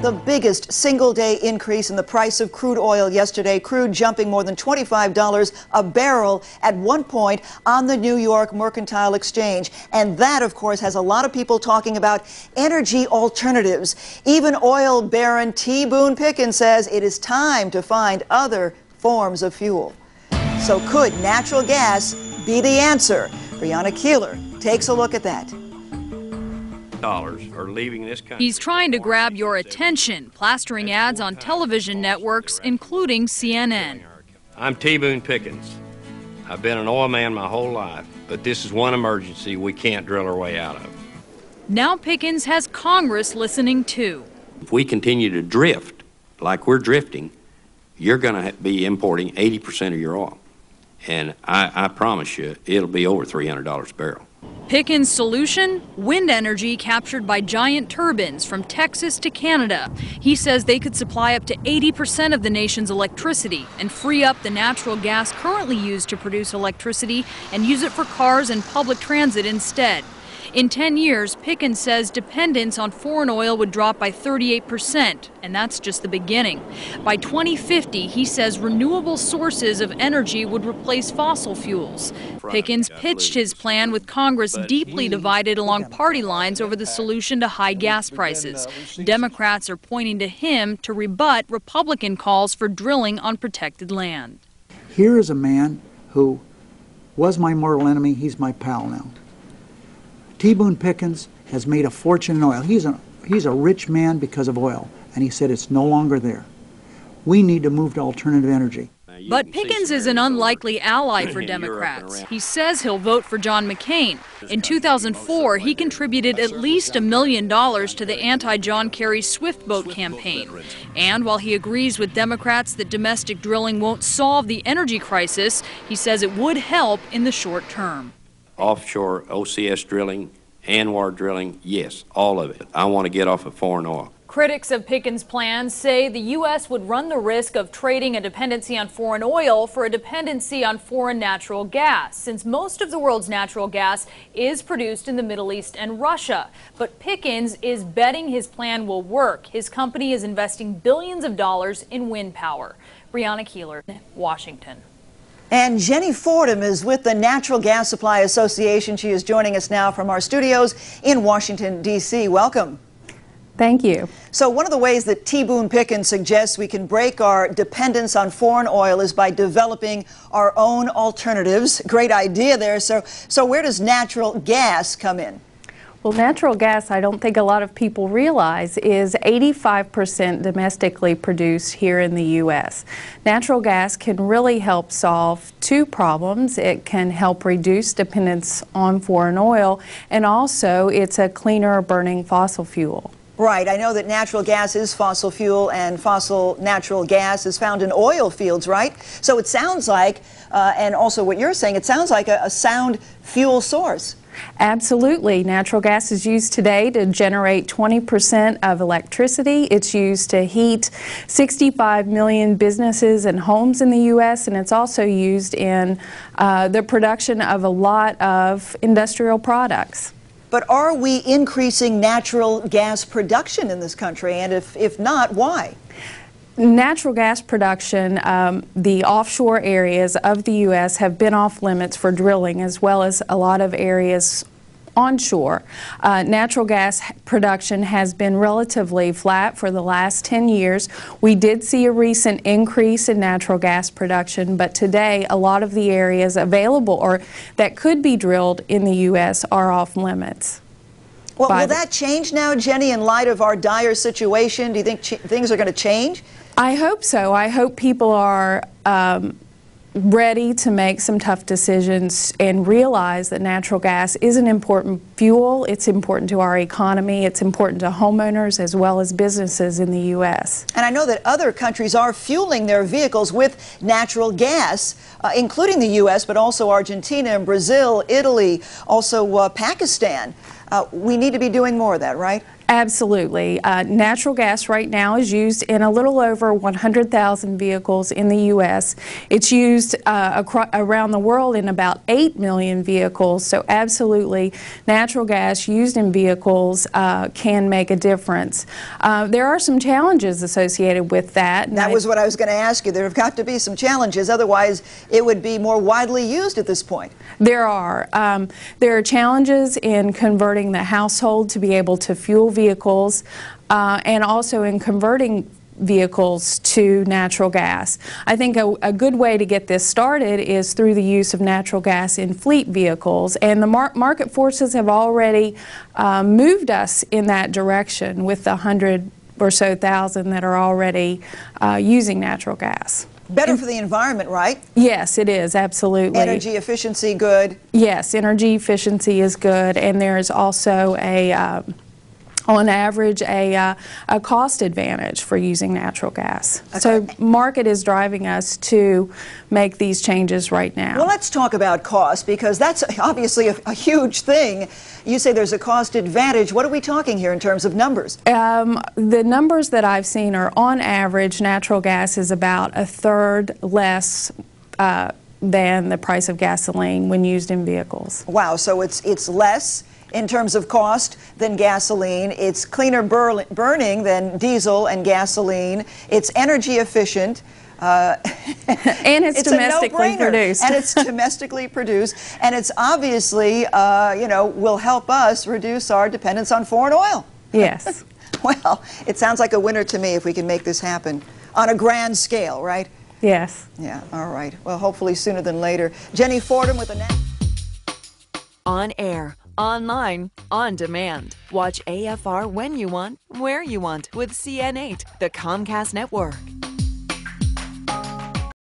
The biggest single-day increase in the price of crude oil yesterday, crude jumping more than $25 a barrel at one point on the New York Mercantile Exchange. And that, of course, has a lot of people talking about energy alternatives. Even oil baron T. Boone Pickens says it is time to find other forms of fuel. So could natural gas be the answer? Brianna Keeler takes a look at that. Are leaving this country. He's trying to grab your attention, plastering ads on television networks, including CNN. I'm T. Boone Pickens. I've been an oil man my whole life, but this is one emergency we can't drill our way out of. Now Pickens has Congress listening too. If we continue to drift like we're drifting, you're going to be importing 80% of your oil. And I promise you, it'll be over $300 a barrel. Pickens' solution? Wind energy captured by giant turbines from Texas to Canada. He says they could supply up to 80% of the nation's electricity and free up the natural gas currently used to produce electricity and use it for cars and public transit instead. In 10 years, Pickens says dependence on foreign oil would drop by 38%, and that's just the beginning. By 2050, he says renewable sources of energy would replace fossil fuels. Pickens pitched his plan with Congress deeply divided along party lines over the solution to high gas prices. Democrats are pointing to him to rebut Republican calls for drilling on protected land. Here is a man who was my mortal enemy. He's my pal now. T. Boone Pickens has made a fortune in oil. He's a rich man because of oil, and he said it's no longer there. We need to move to alternative energy. But Pickens is an unlikely ally for Democrats. He says he'll vote for John McCain. In 2004, he contributed at least $1 million to the anti-John Kerry Swift boat campaign. And while he agrees with Democrats that domestic drilling won't solve the energy crisis, he says it would help in the short term. Offshore OCS drilling, ANWR drilling, yes, all of it. I want to get off of foreign oil. Critics of Pickens' plans say the U.S. would run the risk of trading a dependency on foreign oil for a dependency on foreign natural gas, since most of the world's natural gas is produced in the Middle East and Russia. But Pickens is betting his plan will work. His company is investing billions of dollars in wind power. Brianna Keeler, Washington. And Jenny Fordham is with the Natural Gas Supply Association. She is joining us now from our studios in Washington, D.C. Welcome. Thank you. So one of the ways that T. Boone Pickens suggests we can break our dependence on foreign oil is by developing our own alternatives. Great idea there. So where does natural gas come in? Well, natural gas, I don't think a lot of people realize, is 85% domestically produced here in the U.S. Natural gas can really help solve two problems. It can help reduce dependence on foreign oil, and also it's a cleaner burning fossil fuel. Right. I know that natural gas is fossil fuel, and fossil natural gas is found in oil fields, right? So it sounds like, and also what you're saying, it sounds like a sound fuel source. Absolutely. Natural gas is used today to generate 20% of electricity. It's used to heat 65 million businesses and homes in the U.S., and it's also used in the production of a lot of industrial products. But are we increasing natural gas production in this country? And if not, why? Natural gas production, the offshore areas of the U.S. have been off limits for drilling, as well as a lot of areas onshore. Natural gas production has been relatively flat for the last 10 years. We did see a recent increase in natural gas production, but today a lot of the areas available or that could be drilled in the U.S. are off limits. Well, will that change now, Jenny, in light of our dire situation? Do you think things are going to change? I hope so. I hope people are ready to make some tough decisions and realize that natural gas is an important fuel. It's important to our economy. It's important to homeowners as well as businesses in the U.S. And I know that other countries are fueling their vehicles with natural gas, including the U.S., but also Argentina and Brazil, Italy, also Pakistan. We need to be doing more of that, right? Absolutely. Natural gas right now is used in a little over 100,000 vehicles in the U.S. It's used around the world in about 8 million vehicles, so absolutely natural gas used in vehicles can make a difference. There are some challenges associated with that. That was what I was going to ask you. There have got to be some challenges, otherwise it would be more widely used at this point. There are. There are challenges in converting the household to be able to fuel vehicles and also in converting vehicles to natural gas. I think a good way to get this started is through the use of natural gas in fleet vehicles, and the market forces have already moved us in that direction with the 100 or so thousand that are already using natural gas. Better for the environment, right? Yes, it is, absolutely. Energy efficiency good? Yes, energy efficiency is good, and there is also on average, a cost advantage for using natural gas. Okay. So market is driving us to make these changes right now. Well, let's talk about cost, because that's obviously a huge thing. You say there's a cost advantage. What are we talking here in terms of numbers? The numbers that I've seen are, on average, natural gas is about a third less than the price of gasoline when used in vehicles. Wow, so it's less in terms of cost than gasoline. It's cleaner burning than diesel and gasoline. It's energy efficient. And it's domestically produced. And it's domestically produced. And it's obviously, you know, will help us reduce our dependence on foreign oil. Yes. Well, it sounds like a winner to me if we can make this happen on a grand scale, right? Yes. Yeah, all right. Well, hopefully sooner than later. Jenny Fordham with a... On air, online, on demand. Watch AFR when you want, where you want with CN8, the Comcast network.